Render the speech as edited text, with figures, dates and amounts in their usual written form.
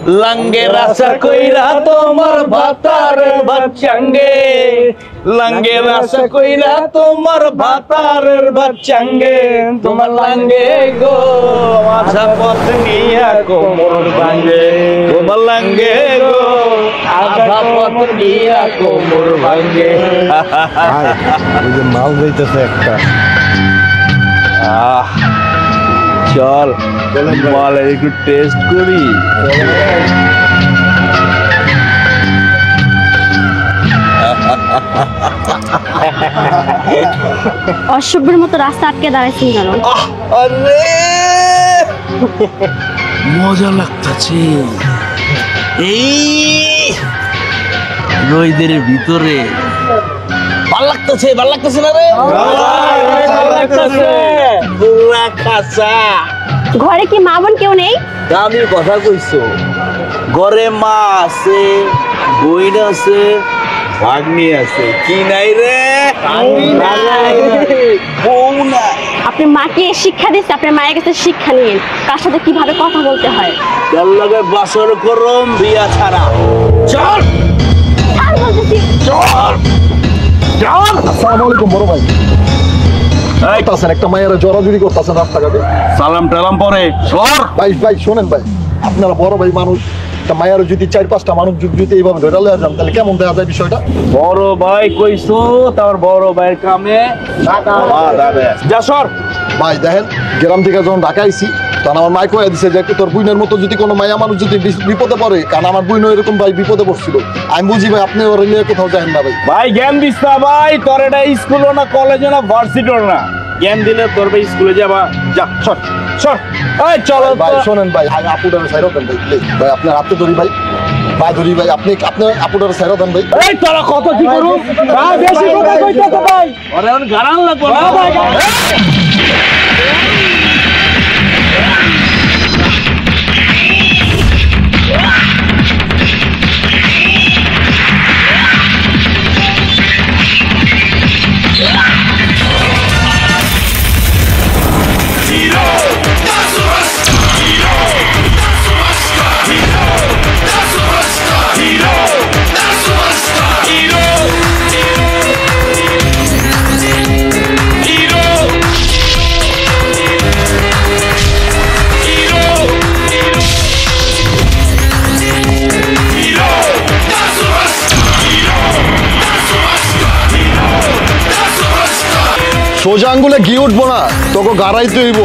लंगे रसा कोईरा तोमर भातारेर बच्चांगे लंगे रसा कोईरा तोमर भातारेर बच्चांगे तुम्हार लंगे गो आशा पथ निया कोमर भांगे तुम्हार लंगे गो आशा पथ निया कोमर भांगे ওই যে মাল যাইতেছে একটা चल मालेर एकটু টেস্ট করি অসভ্যের মতো রাস্তা আটকে দাঁড়াইছেন কেন? আরে মজা লাগতাছে এই রোদের ভিতরে ভাল লাগতাছে না রে ভাল লাগতাছে বুড়া কাঁচা ঘরে কি মা বোন কেউ নেই? আমি কথা কইছো ঘরে মা আছে বইন আছে ভাগ্নি আছে কি নাই রে বউ নাই আপনি মাকে শিক্ষা দিচ্ছে আপনার মায়ের কাছে শিক্ষা নিন কার সাথে কিভাবে কথা বলতে হয় তার লগে বাসর করম বিয়া ছাড়া চল আর বলতেছি চল চল আসসালামু আলাইকুম বড় ভাই এই তাছেন একটা মায়ের জড়াজড়ি করতেছেন রাস্তাঘাটে সালাম টালাম পরে সর ভাই শোনেন ভাই আপনারা বড় ভাই মানুষ একটা মায়ের যদি 4-5টা মানুষ যদি এইভাবে ধরে লয়ে যান তাহলে কেমন দেখা যায় বিষয়টা বড় ভাই কইছো তার বড় ভাইয়ের কামে যা সর ভাই দেখেন গ্রাম থেকে যখন ঢাকা আইছি তখন আমার মাই কয়ে দিছে যে তোর বুইনের মতো যদি কোনো মায়া মানুষ যদি বিপদে পড়ে কারণ আমার বুইনও এরকম ভাই বিপদে পড়ছিল আমি বুঝি ভাই আপনি ওরা নিয়ে কোথাও যাবেন না ভাই ভাই জ্ঞান দিস না ভাই তোর এটা স্কুলও না কলেজও না ভার্সিটিও না জ্ঞান দিলে তোর ভাই স্কুলে যাবা যা সর সর এই চলো ভাই শোনেন ভাই আপুটার সাইড দেন ভাই প্লিজ ভাই আপনার হাতে ধরি ভাই ধরি ভাই আপনি আপনার আপুটার সাইড দেন ভাই এই তোরা কত কি করু ভাই বেশি কথা কইতেছ ভাই আরে এখন গারান লাগবো না ভাই সোজা আঙ্গুলে ঘি উঠবো না তোকে গাড়াইতে হইব